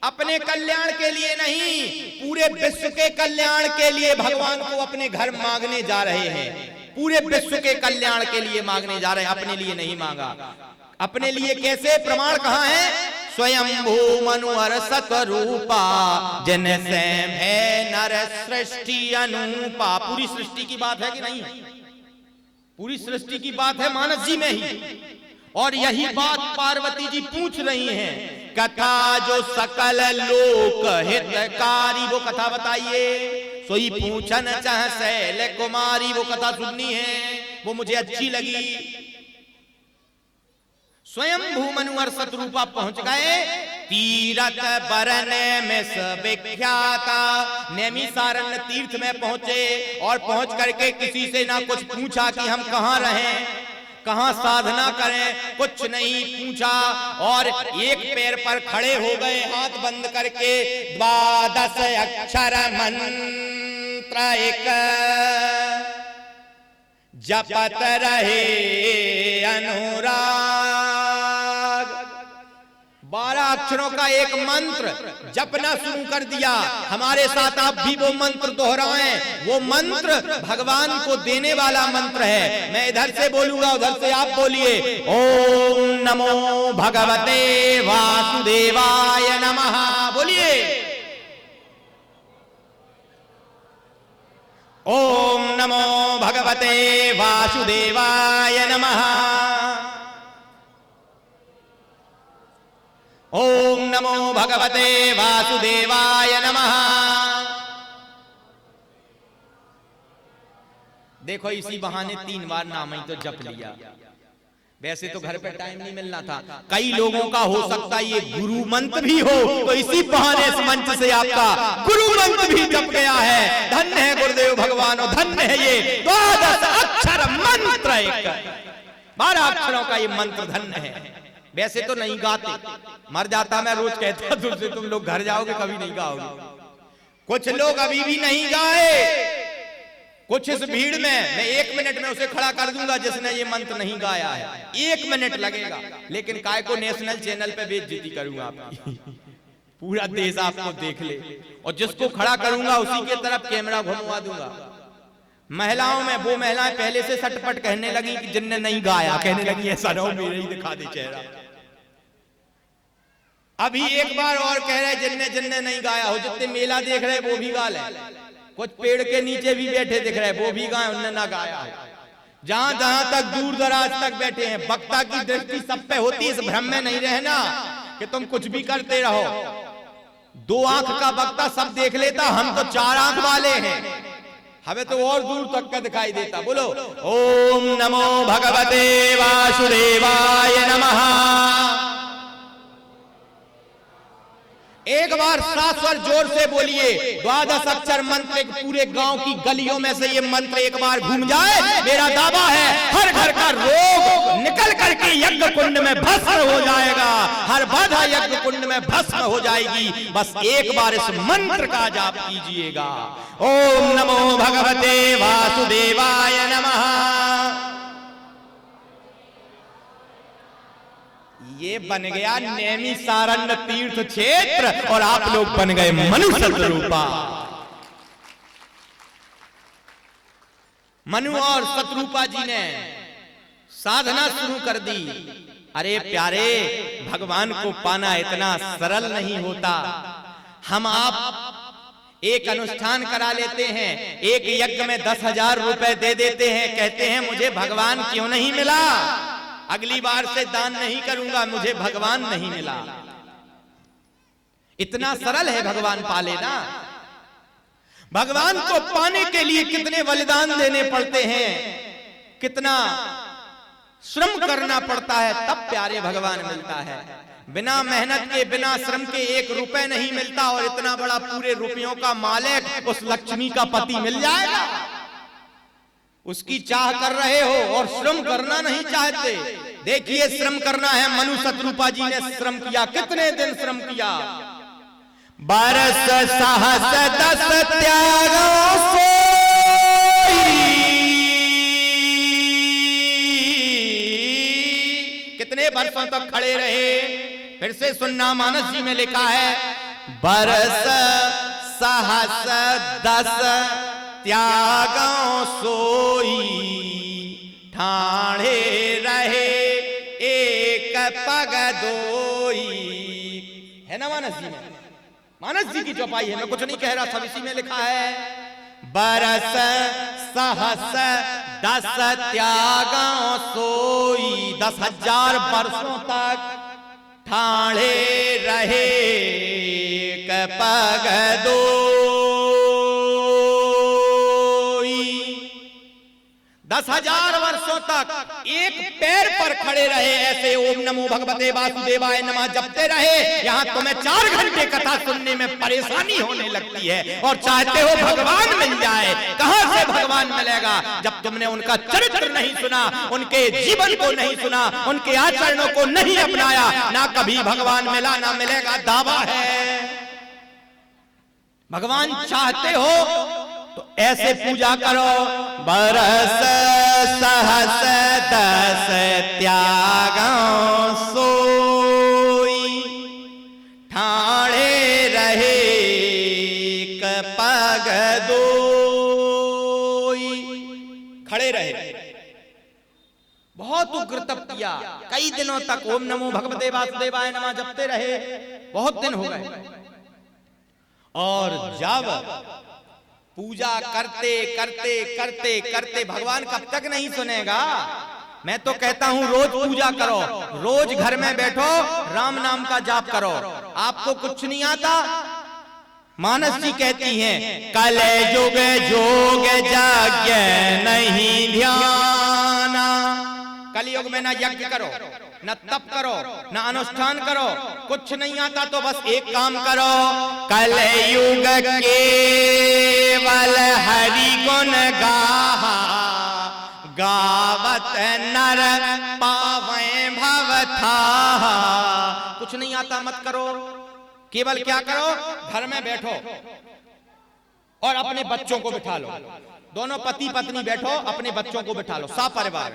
अपने कल्याण के लिए नहीं, पूरे विश्व के कल्याण के लिए भगवान को अपने घर मांगने जा रहे हैं। पूरे विश्व के कल्याण के लिए मांगने जा रहे हैं, अपने लिए नहीं मांगा। अपने लिए कैसे? प्रमाण कहां है? स्वयंभू मनुहर सतरूपा जिन सैम है नर सृष्टि अनुपा। पूरी सृष्टि की बात है कि नहीं? पूरी सृष्टि की बात है मानस जी में ही। और यही बात पार्वती जी पूछ रही हैं। कथा जो सकल लोक हितकारी, वो कथा बताइए। सोई पूछन चाह शैल कुमारी, वो कथा सुननी है, वो मुझे अच्छी लगी। स्वयं भूमनुवर सतरूपा पहुंच गए तीरथ बरने में विख्याता। नैमिषारण्य तीर्थ में पहुंचे और पहुंच करके किसी से ना कुछ पूछा कि हम कहां रहें, कहां साधना करें, कुछ नहीं पूछा। और एक पैर पर खड़े हो गए, हाथ बंद करके 12 अक्षर मंत्र एक जपत रहे अनुराग। 12 अक्षरों का एक मंत्र जपना शुरू कर दिया। हमारे साथ आप भी वो मंत्र दोहराएं। वो मंत्र भगवान को देने वाला मंत्र है। मैं इधर से बोलूंगा, उधर से आप बोलिए। ओम नमो भगवते वासुदेवाय नमः। बोलिए ओम नमो भगवते वासुदेवाय नमः। ओम नमो भगवते वासुदेवाय नमः। देखो इसी बहाने 3 बार नाम ही तो जप लिया। वैसे तो घर पे टाइम नहीं मिलना था। कई लोगों का हो सकता है ये गुरु मंत्र भी हो, तो इसी बहाने इस मंच से आपका गुरु मंत्र भी जप गया है। धन्य है गुरुदेव भगवान, और धन्य है ये 12 अक्षर मंत्र। 12 अक्षरों का ये मंत्र धन्य है। वैसे तो नहीं गाते, मर जाता मैं रोज कहता तुमसे, तुम लोग घर जाओगे कभी नहीं गाओगे। कुछ लोग अभी भी नहीं गाए। कुछ इस भीड़ में मैं 1 मिनट में उसे खड़ा कर दूंगा जिसने ये मंत्र नहीं गाया है। 1 मिनट लगेगा, लेकिन काय को नेशनल चैनल पे बेइज्जती करूंगा आपकी। पूरा देश आपको देख ले, और जिसको खड़ा करूंगा उसी के तरफ कैमरा घुमवा दूंगा। महिलाओं में वो महिलाएं पहले से सटपट कहने लगी कि जिनने नहीं गाया, कहने लगी ऐसा रहो मेरे ही दिखा दे चेहरा। अभी एक बार और कह रहे जिनने जिनने नहीं गाया हो, जितने मेला देख रहे वो भी गा ले। कुछ पेड़ के नीचे भी बैठे दिख रहे वो भी गाए, उनने ना गाया हो। जहां जहां तक दूर दराज तक बैठे हैं, वक्ता की दृष्टि सब पे होती है। इस भ्रम में नहीं रहना कि तुम कुछ भी करते रहो। 2 आंख का वक्ता सब देख लेता, हम तो 4 आंख वाले हैं, हमें तो और दूर तक का दिखाई देता। बोलो ओम नमो भगवते वासुदेवाय नमः। एक बार 7 स्वर जोर से बोलिए। 12 अक्षर मंत्र पूरे गांव की गलियों में से ये मंत्र एक बार घूम जाए, मेरा दावा है हर घर का रोग निकल करके यज्ञ कुंड में भस्म हो जाएगा। हर बाधा यज्ञ कुंड में भस्म हो जाएगी। बस एक बार इस मंत्र का जाप कीजिएगा। ओम नमो भगवते वासुदेवाय नमः। ये बन गया नैमिषारण्य तीर्थ क्षेत्र, और आप लोग बन गए मनु सतरूपा। मनु और सतरूपा जी ने साधना शुरू कर दी। अरे प्यारे, भगवान को पाना इतना सरल नहीं होता। हम आप एक अनुष्ठान करा लेते हैं, एक यज्ञ में 10,000 रुपए दे देते हैं, कहते हैं मुझे भगवान क्यों नहीं मिला, अगली बार से दान नहीं करूंगा, मुझे भगवान नहीं मिला। इतना सरल है भगवान पा लेना। भगवान को पाने के लिए कितने बलिदान देने पड़ते हैं, कितना श्रम करना पड़ता है, तब प्यारे भगवान मिलता है। बिना मेहनत के, बिना श्रम के 1 रुपए नहीं मिलता, और इतना बड़ा पूरे रुपयों का मालिक उस लक्ष्मी का पति मिल जाएगा। उसकी चाह कर रहे हो और श्रम करना नहीं चाहते। देखिए श्रम करना है, मनु सतरूपा जी ने श्रम किया। कितने दिन श्रम किया? 12 सहस 10 त्यागों से कितने वर्षों तक खड़े रहे। फिर से सुनना, मानस जी में लिखा है बरस सहस दस त्यागों सोई, ठाणे रहे एक पग दोई। है ना मानस जी में? मानस जी की चौपाई है, मैं कुछ नहीं कह रहा, सब इसी में लिखा है। बरस सहस दस त्यागों सोई, 10,000 वर्षों तक ठाणे रहे एक पग दोई। 10,000 वर्षों तक एक पैर पर खड़े रहे, ऐसे ओम नमो भगवते वासुदेवाय नमः जपते रहे। यहाँ तुम्हें 4 घंटे कथा सुनने में परेशानी होने लगती है और चाहते हो भगवान मिल जाए। कहां से भगवान मिलेगा जब तुमने उनका चरित्र नहीं सुना, उनके जीवन को नहीं सुना, उनके आचरणों को नहीं अपनाया। ना कभी भगवान मिला ना मिलेगा, दावा है। भगवान चाहते हो तो ऐसे पूजा करो। बरस सहस दस त्यागों सोई, ठाणे रहे एक पग दोई। खड़े रहे, बहुत उग्र तप किया, कई दिनों तक ओम नमो भगवते वासुदेवाय नमः जपते रहे, बहुत दिन हो गए। और जब पूजा करते करते करते करते, भगवान कब तक नहीं सुनेगा? मैं तो कहता हूं रोज पूजा करो, रोज घर में बैठो राम नाम का जाप करो। आपको कुछ नहीं आता? मानस जी कहती हैं, कल युग जोग जाग्य नहीं ध्याना। कलयुग में ना यज्ञ करो, न तप करो, न अनुष्ठान करो, कुछ नहीं आता तो बस एक काम करो। कलयुग केवल हरि गुण गाहा, गावत नर पावे भव थाहा। कुछ नहीं आता मत करो, केवल क्या करो, घर में बैठो और अपने बच्चों को बिठा लो, दोनों पति पत्नी बैठो, अपने बच्चों को बिठा लो, सपरिवार,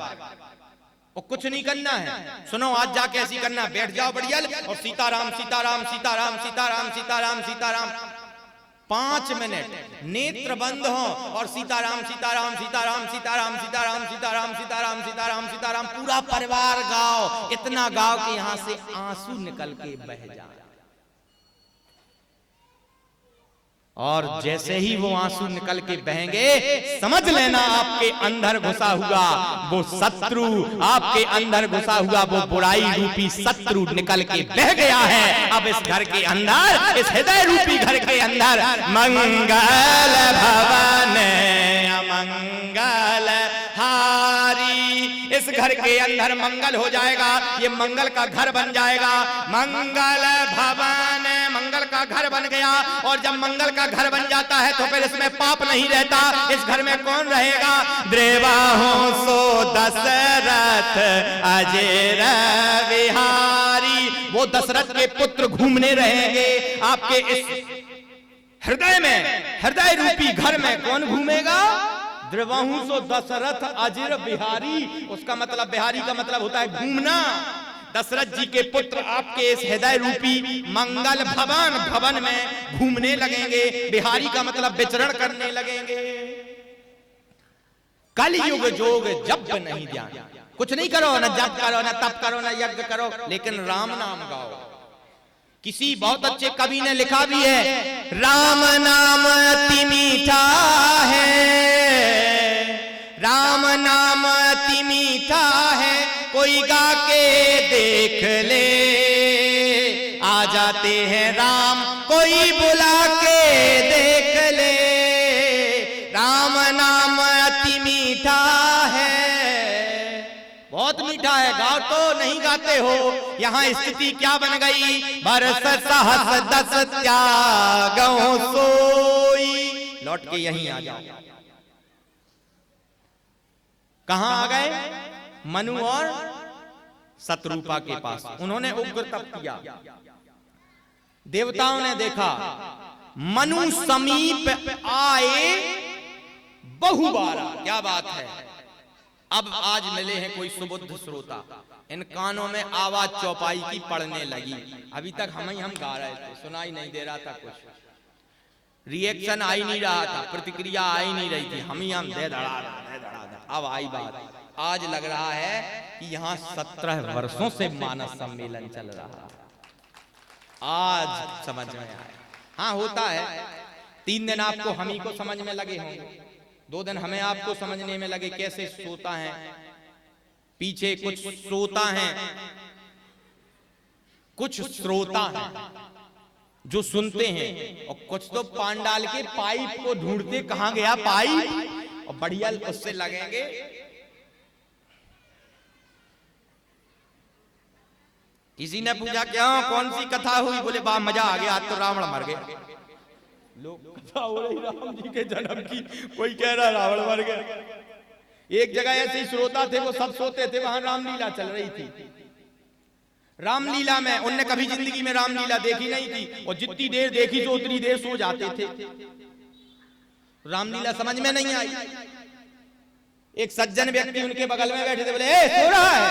और कुछ नहीं करना है। सुनो, आज जाके ऐसी करना, बैठ जाओ बढ़िया और सीताराम सीताराम सीताराम सीताराम सीताराम सीताराम 5 मिनट नेत्र बंद हो और सीताराम सीताराम सीताराम सीताराम सीताराम सीताराम सीताराम सीताराम सीताराम पूरा परिवार गाओ। इतना गाओ कि यहां से आंसू निकल के बह जाए। और जैसे ही वो आंसू निकल के बहेंगे, समझ लेना आपके अंदर घुसा हुआ वो शत्रु, आपके अंदर घुसा हुआ वो बुराई रूपी शत्रु निकल के बह गया है। अब इस घर के अंदर, इस हृदय रूपी घर के अंदर मंगल भवन अमंगल हारी, इस घर के अंदर मंगल हो जाएगा, ये मंगल का घर बन जाएगा। मंगल भवन, मंगल का घर बन गया। और जब मंगल का घर बन जाता है तो फिर इसमें पाप नहीं रहता। इस घर में कौन रहेगा? द्रेवाहों सो दशरथ अजेर बिहारी, वो दशरथ के पुत्र घूमने रहेंगे आपके इस हृदय में, हृदय रूपी घर में। कौन घूमेगा? द्रवहु सो दशरथ अजिर बिहारी। उसका मतलब, बिहारी का मतलब होता है घूमना। दशरथ जी के पुत्र आपके इस हृदय रूपी मंगल भवन, भवन में घूमने लगेंगे। बिहारी का मतलब विचरण करने लगेंगे। कलयुग जोग जप नहीं ध्यान, कुछ नहीं करो, न जप करो, न तप करो, न यज्ञ करो, लेकिन राम नाम गाओ। किसी बहुत अच्छे कवि ने लिखा भी है, राम नाम अति मीठा है, राम नाम अति मीठा है, कोई गा के देख ले। आ जाते हैं राम, कोई बुला के देख ले। राम नाम अति मीठा है, बहुत मीठा है। गाओ तो नहीं गाते हो। यहाँ स्थिति क्या बन गई? बरस सहस दस त्यागों सोई। लौट के यहीं आ जाओ। कहां आ गए? मनु और शत्रुपा के पास। उन्होंने उग्र तप किया। देवताओं ने देखा, मनु समीप आए बहुबारा। क्या बात है? अब आज मिले हैं कोई सुबुद्ध श्रोता, इन कानों में आवाज चौपाई की पड़ने लगी। अभी तक हम गा रहे थे, सुनाई नहीं दे रहा था, कुछ रिएक्शन आ ही नहीं रहा था, प्रतिक्रिया आ ही नहीं रही थी, हम दे धड़ा। अब आई बात, आज लग रहा है कि यहाँ 17 वर्षों से मानस सम्मेलन चल रहा है, आज समझ में आया। हाँ होता है, 3 दिन आपको हम ही को समझ में लगे होंगे, 2 दिन हमें आपको समझने में लगे कैसे श्रोता हैं, पीछे कुछ श्रोता हैं, कुछ श्रोता हैं जो सुनते हैं, और कुछ तो पांडाल के पाइप को ढूंढते, कहां गया पाइप, और बढ़िया उससे लगेंगे। किसी ने पूछा क्यों, कौन सी कथा हुई, बोले बा मजा आ गया, आज तो रावण मर गया। लोग कथा हो रही राम जी के जन्म की, कोई कह रहा रावण मर गया। एक जगह ऐसे ही श्रोता थे, वो सब सोते थे, वहां रामलीला चल रही थी। रामलीला में उनने कभी जिंदगी में रामलीला देखी नहीं थी, और जितनी देर देखी तो उतनी देर सो जाते थे, रामलीला समझ में नहीं आई। एक सज्जन व्यक्ति उनके बगल में बैठे थे, बोले ए सो रहा है,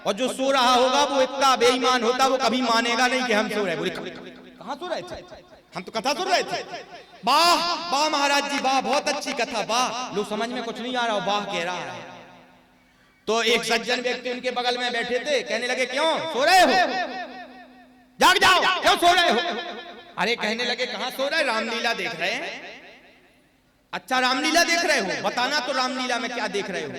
और जो सो रहा होगा वो इतना बेईमान होता, वो कभी मानेगा नहीं कि हम सो रहे। बोले कहां सो रहे थे, हम तो कथा सुन रहे थे। वाह वाह महाराज जी वाह, बहुत अच्छी कथा, वाह। लोग समझ में कुछ नहीं आ रहा, वाह कह रहा है। तो एक सज्जन व्यक्ति उनके बगल में बैठे थे, कहने लगे क्यों सो रहे हो, जाग जाओ, क्यों सो रहे हो। अरे कहने लगे कहां सो रहे, रामलीला देख रहे हैं। अच्छा रामलीला देख रहे हो, बताना तो रामलीला में क्या देख रहे हो।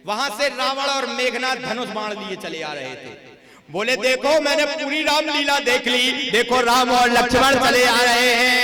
वहां से रावण और मेघनाथ धनुष बाण लिए चले आ रहे थे। बोले देखो मैंने पूरी रामलीला देख ली, देखो राम और लक्ष्मण चले आ रहे हैं।